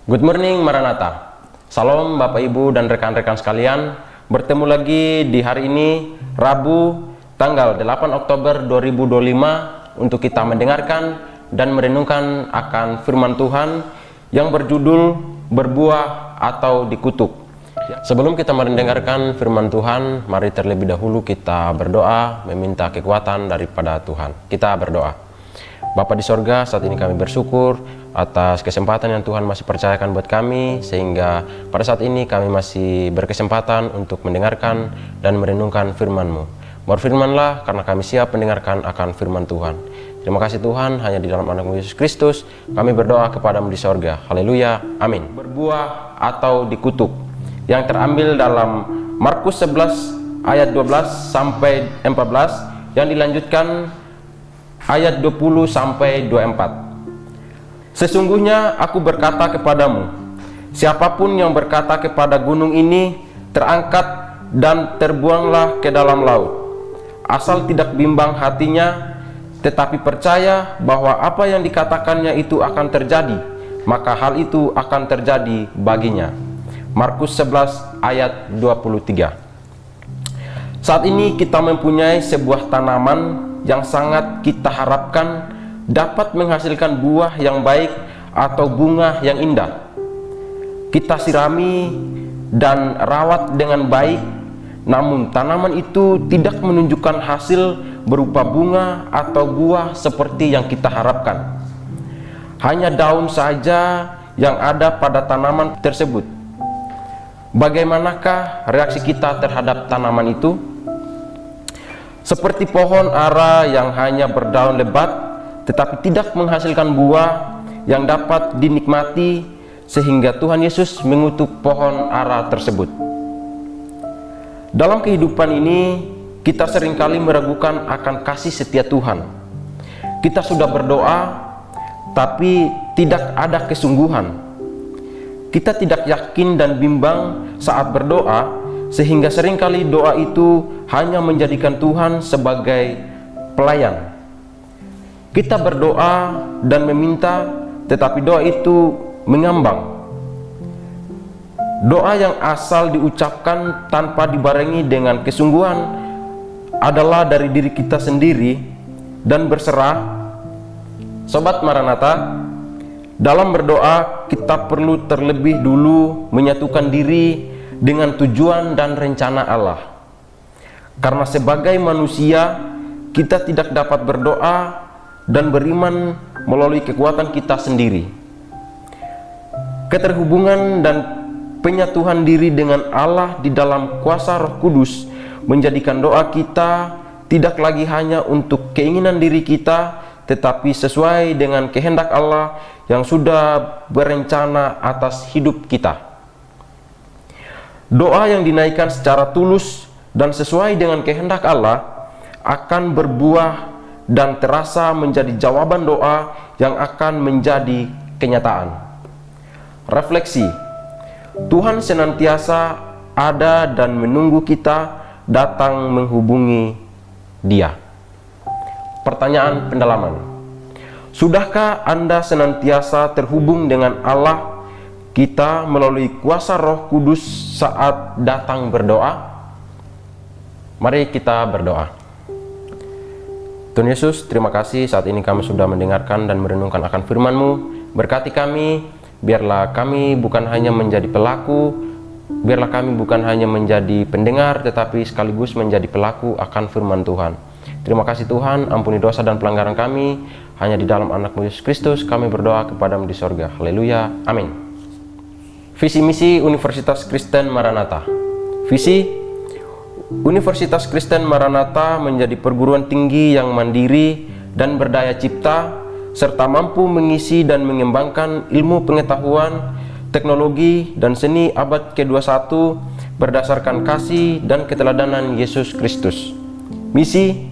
Good morning Maranatha. Salam Bapak Ibu dan rekan-rekan sekalian. Bertemu lagi di hari ini, Rabu, tanggal 8 Oktober 2025 untuk kita mendengarkan dan merenungkan akan firman Tuhan yang berjudul berbuah atau dikutuk. Sebelum kita mendengarkan firman Tuhan, mari terlebih dahulu kita berdoa meminta kekuatan daripada Tuhan. Kita berdoa. Bapa di sorga, saat ini kami bersyukur atas kesempatan yang Tuhan masih percayakan buat kami, sehingga pada saat ini kami masih berkesempatan untuk mendengarkan dan merenungkan firman-Mu. Berfirmanlah karena kami siap mendengarkan akan firman Tuhan. Terima kasih Tuhan, hanya di dalam anak-Mu Yesus Kristus kami berdoa kepadamu di sorga. Haleluya, amin. Berbuah atau dikutuk, yang terambil dalam Markus 11 ayat 12 sampai 14, yang dilanjutkan ayat 20 sampai 24. Sesungguhnya aku berkata kepadamu, siapapun yang berkata kepada gunung ini, terangkat dan terbuanglah ke dalam laut, asal tidak bimbang hatinya, tetapi percaya bahwa apa yang dikatakannya itu akan terjadi, maka hal itu akan terjadi baginya. Markus 11 ayat 23. Saat ini kita mempunyai sebuah tanaman yang sangat kita harapkan dapat menghasilkan buah yang baik atau bunga yang indah. Kita sirami dan rawat dengan baik, namun tanaman itu tidak menunjukkan hasil berupa bunga atau buah seperti yang kita harapkan. Hanya daun saja yang ada pada tanaman tersebut. Bagaimanakah reaksi kita terhadap tanaman itu? Seperti pohon ara yang hanya berdaun lebat tetapi tidak menghasilkan buah yang dapat dinikmati, sehingga Tuhan Yesus mengutuk pohon ara tersebut. Dalam kehidupan ini kita seringkali meragukan akan kasih setia Tuhan. Kita sudah berdoa tapi tidak ada kesungguhan. Kita tidak yakin dan bimbang saat berdoa, sehingga seringkali doa itu hanya menjadikan Tuhan sebagai pelayan. Kita berdoa dan meminta, tetapi doa itu mengambang. Doa yang asal diucapkan tanpa dibarengi dengan kesungguhan adalah dari diri kita sendiri dan berserah. Sobat Maranatha, dalam berdoa kita perlu terlebih dulu menyatukan diri dengan tujuan dan rencana Allah. Karena sebagai manusia, kita tidak dapat berdoa dan beriman melalui kekuatan kita sendiri. Keterhubungan dan penyatuan diri dengan Allah di dalam kuasa Roh Kudus menjadikan doa kita tidak lagi hanya untuk keinginan diri kita, tetapi sesuai dengan kehendak Allah yang sudah berencana atas hidup kita. Doa yang dinaikkan secara tulus dan sesuai dengan kehendak Allah akan berbuah dan terasa menjadi jawaban doa yang akan menjadi kenyataan. Refleksi: Tuhan senantiasa ada dan menunggu kita datang menghubungi Dia. Pertanyaan pendalaman: sudahkah Anda senantiasa terhubung dengan Allah kita melalui kuasa Roh Kudus saat datang berdoa? Mari kita berdoa. Tuhan Yesus, terima kasih saat ini kami sudah mendengarkan dan merenungkan akan firman-Mu. Berkati kami, biarlah kami bukan hanya menjadi pelaku, biarlah kami bukan hanya menjadi pendengar, tetapi sekaligus menjadi pelaku akan firman Tuhan. Terima kasih Tuhan, ampuni dosa dan pelanggaran kami. Hanya di dalam anak-Mu Yesus Kristus kami berdoa kepadamu di sorga. Haleluya, amin. Visi misi Universitas Kristen Maranatha. Visi: Universitas Kristen Maranatha menjadi perguruan tinggi yang mandiri dan berdaya cipta, serta mampu mengisi dan mengembangkan ilmu pengetahuan, teknologi, dan seni abad ke-21 berdasarkan kasih dan keteladanan Yesus Kristus. Misi: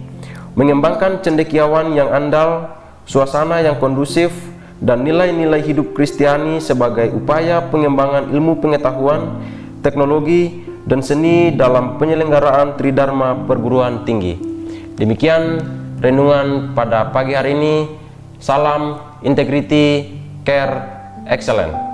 mengembangkan cendekiawan yang andal, suasana yang kondusif, dan nilai-nilai hidup Kristiani sebagai upaya pengembangan ilmu pengetahuan, teknologi, dan seni dalam penyelenggaraan Tridharma Perguruan Tinggi. Demikian renungan pada pagi hari ini. Salam integrity, care, excellent.